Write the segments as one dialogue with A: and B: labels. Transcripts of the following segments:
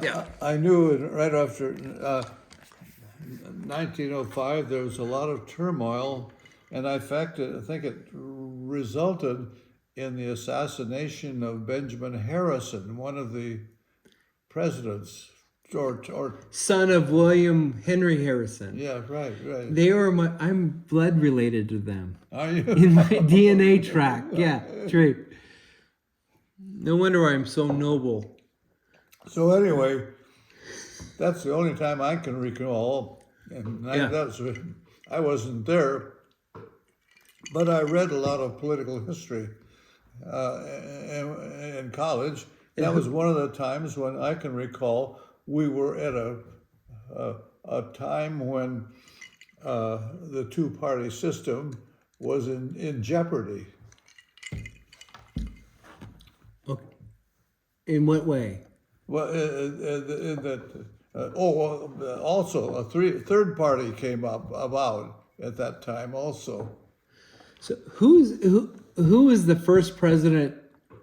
A: Yeah.
B: I knew right after 1905 there was a lot of turmoil, and in fact, I think it resulted in the assassination of Benjamin Harrison, one of the presidents, or
A: Son of William Henry Harrison.
B: yeah, right.
A: They were I'm blood related to them.
B: Are you?
A: In my DNA track. Yeah, true. No wonder I'm so noble.
B: So anyway, that's the only time I can recall, and I wasn't there, but I read a lot of political history in college. That was one of the times when I can recall we were at a time when the two-party system was in jeopardy.
A: Okay. In what way?
B: Well, also a third party came about at that time also.
A: So who is the first president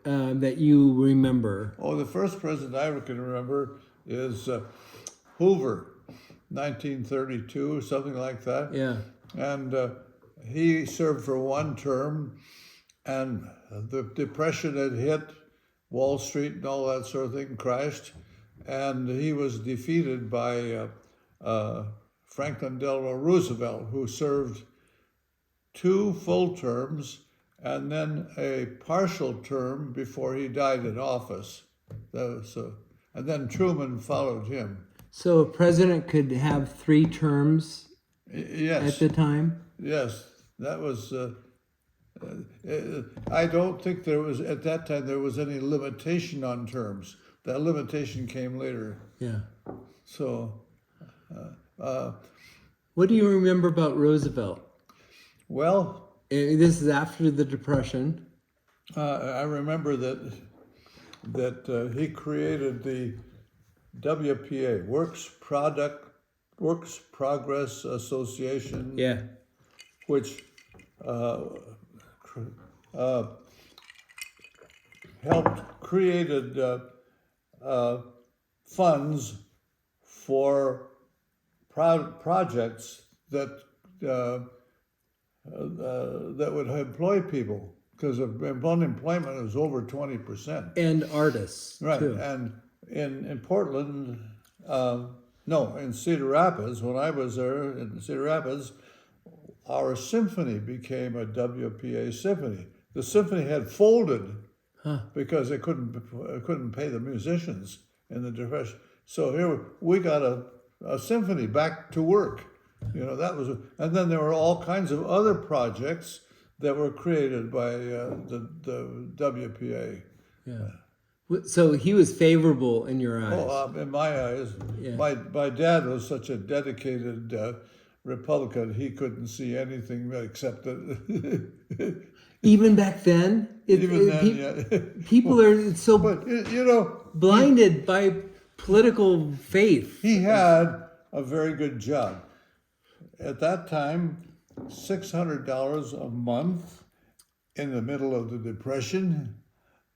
A: that you remember?
B: Oh, the first president I can remember is Hoover, 1932, something like that.
A: Yeah.
B: And he served for one term, and the Depression had hit, Wall Street and all that sort of thing crashed, and he was defeated by Franklin Delano Roosevelt, who served 2 full terms and then a partial term before he died in office. And then Truman followed him.
A: So a president could have 3 terms
B: Yes.
A: at the time?
B: Yes, that was. I don't think there was at that time there was any limitation on terms. That limitation came later.
A: Yeah.
B: So,
A: What do you remember about Roosevelt?
B: well,
A: This is after the Depression.
B: I remember that he created the WPA, Works Progress Association,
A: Yeah.
B: which created funds for projects that would employ people, because unemployment is over 20%.
A: And artists,
B: Right,
A: too.
B: and in Portland, no, in Cedar Rapids, when I was there in Cedar Rapids, our symphony became a WPA symphony. The symphony had folded because they couldn't pay the musicians in the Depression. So here we got a symphony back to work. You know, that was, and then there were all kinds of other projects that were created by the WPA.
A: Yeah. So he was favorable in your eyes.
B: Oh, in my eyes,
A: Yeah.
B: my dad was such a dedicated Republican. He couldn't see anything except that.
A: Even back then? People are so
B: But you know,
A: blinded by political faith.
B: he had a very good job. At that time, $600 a month in the middle of the Depression.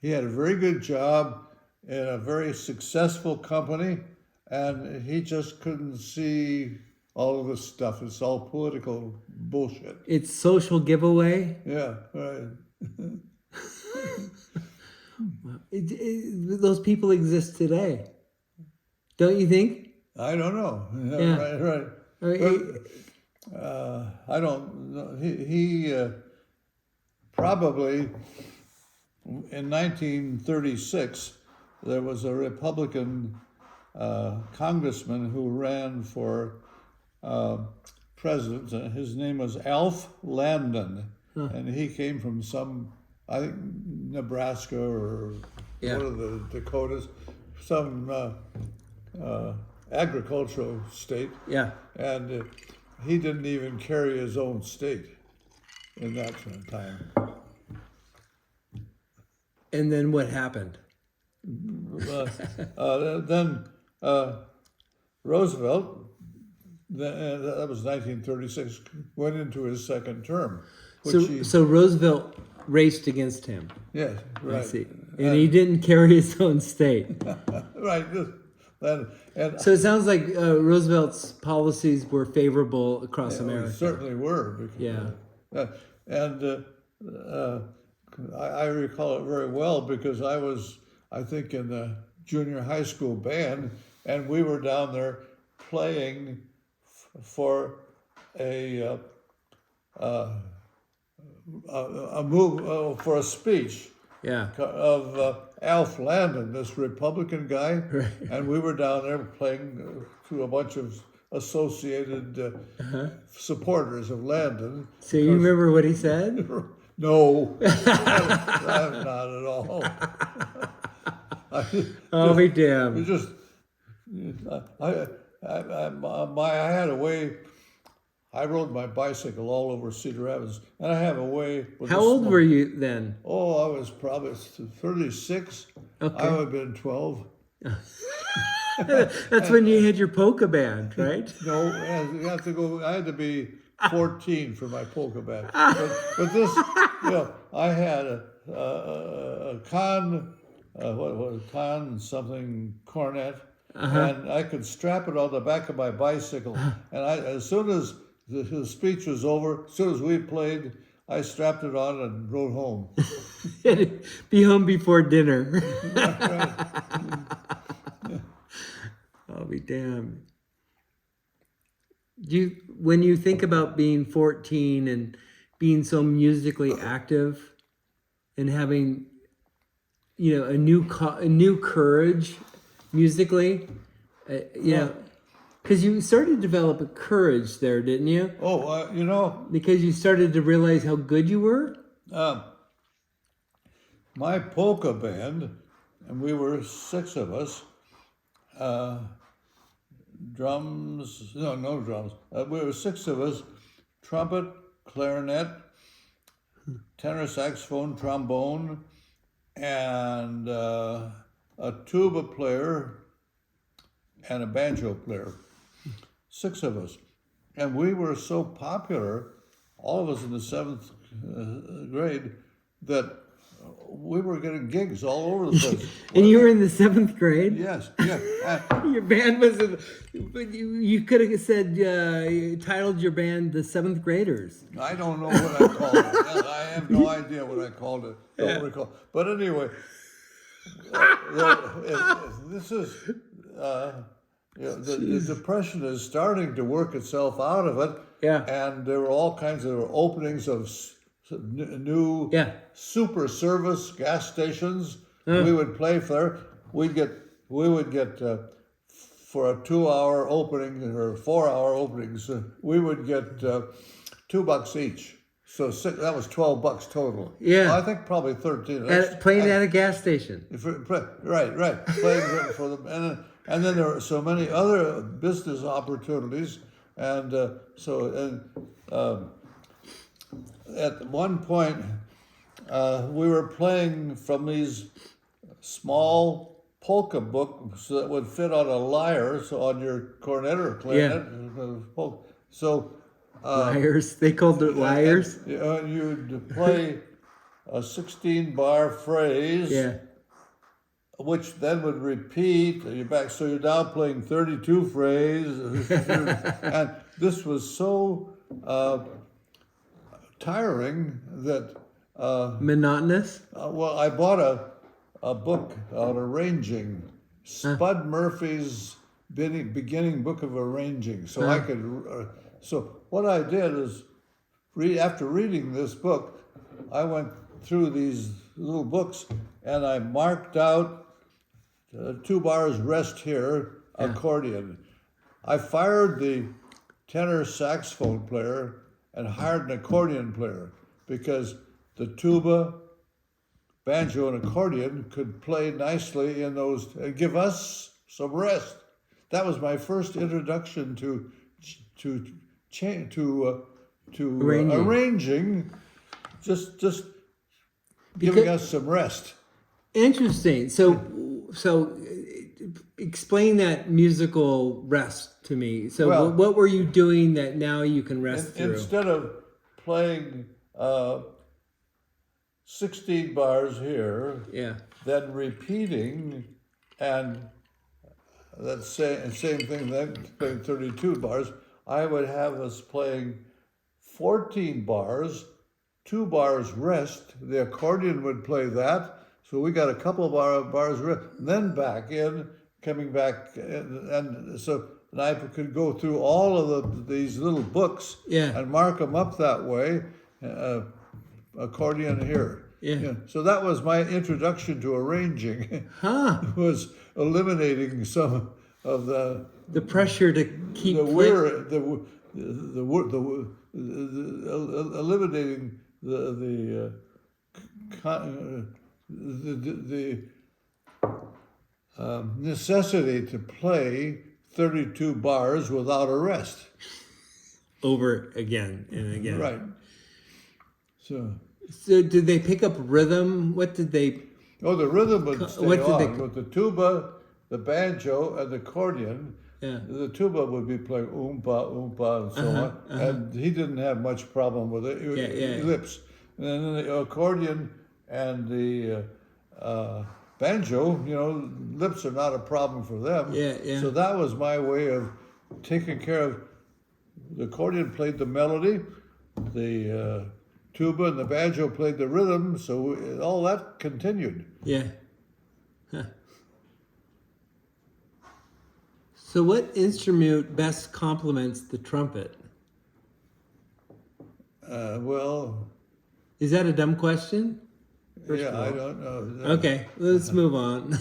B: He had a very good job in a very successful company, and he just couldn't see all of this stuff. It's all political bullshit.
A: It's social giveaway.
B: Yeah, right.
A: Those people exist today, don't you think?
B: I don't know.
A: Yeah.
B: Right.
A: I mean,
B: I don't know. He probably in 1936 there was a Republican congressman who ran for president. His name was Alf Landon, and he came from I think Nebraska or one of the Dakotas, some agricultural state.
A: Yeah.
B: And he didn't even carry his own state in that time.
A: And then what happened?
B: Then Roosevelt, that was 1936, went into his second term.
A: So Roosevelt raced against him.
B: Yes, right.
A: I see. And he didn't carry his own state.
B: Right. And
A: So it sounds like Roosevelt's policies were favorable across
B: we
A: America.
B: certainly were.
A: Yeah.
B: And I recall it very well because I think, in the junior high school band, and we were down there playing for a move for a speech
A: Yeah.
B: of Alf Landon, this Republican guy,
A: Right.
B: and we were down there playing to a bunch of associated supporters of Landon.
A: So you remember what he said?
B: No, not at all.
A: Oh, be
B: It
A: damned.
B: just, I had a way. I rode my bicycle all over Cedar Rapids, and I have a way. With
A: How old were you then?
B: Oh, I was probably 36.
A: Okay.
B: I would have been 12.
A: That's when you had your polka band, right?
B: No, you have to go. I had to be 14 for my polka band. But this, I had a con, what was it, con something cornet, and I could strap it on the back of my bicycle. And as soon as the speech was over, as soon as we played, I strapped it on and rode home.
A: Be home before dinner. I'll be damned. When you think about being 14 and being so musically active and having, a new courage musically, because you started to develop a courage there, didn't you?
B: Oh,
A: Because you started to realize how good you were.
B: my polka band, and we were 6 of us. Drums, no drums. We were 6 of us: trumpet, clarinet, tenor saxophone, trombone, and a tuba player and a banjo player. 6 of us, and we were so popular, all of us in the 7th grade, that we were getting gigs all over the place.
A: And you were in the 7th grade?
B: Yes.
A: Your band was, but you could have said, you titled your band the 7th Graders.
B: I don't know what I called it. I have no idea what I called it. Don't recall. But anyway, this is the Depression is starting to work itself out of it.
A: Yeah.
B: And there were all kinds of openings of new super service gas stations. We would play for. We would get for a 2-hour opening or 4-hour openings. We would get $2 each. So that was $12 total.
A: Yeah.
B: I think probably 13.
A: Playing at a gas station.
B: Right. Playing for them, and then there were so many other business opportunities, and at one point, we were playing from these small polka books that would fit on a lyre, so on your cornet or clarinet. So
A: Lyres. They called it lyres.
B: you'd play a 16-bar phrase, which then would repeat. You're back, so you're now playing 32 phrases, and this was so tiring that
A: monotonous.
B: well, I bought a book on arranging, Spud Murphy's beginning book of arranging, so I could. So what I did is, after reading this book, I went through these little books and I marked out 2 bars rest here, accordion. I fired the tenor saxophone player and hired an accordion player because the tuba, banjo, and accordion could play nicely in those and give us some rest. That was my first introduction to arranging, just giving us some rest.
A: Interesting. So explain that musical rest to me. So
B: Well,
A: what were you doing that now you can rest through?
B: Instead of playing 16 bars here, then repeating and that same thing then playing 32 bars. I would have us playing 14 bars, 2 bars rest. The accordion would play that, so we got a couple of bars rest. Then back in, coming back, and so and I could go through all of these little books
A: Yeah.
B: and mark them up that way. Accordion here.
A: Yeah.
B: So that was my introduction to arranging.
A: Huh.
B: Was eliminating some of the
A: The pressure to keep
B: the
A: click-
B: weir the eliminating the necessity to play 32 bars without a rest.
A: over again and again.
B: Right. So,
A: So did they pick up rhythm? What did they?
B: oh, the rhythm would stay
A: what did they-
B: on with the tuba, the banjo, and the accordion.
A: Yeah.
B: The tuba would be playing oompa, oompa, and so on. And he didn't have much problem with it.
A: Yeah.
B: Lips. And then the accordion and the banjo, lips are not a problem for them.
A: Yeah.
B: So that was my way of taking care of. The accordion played the melody, the tuba and the banjo played the rhythm, so all that continued.
A: Yeah. Huh. So what instrument best complements the trumpet?
B: Well,
A: Is that a dumb question?
B: yeah, I don't know.
A: Okay, let's move on.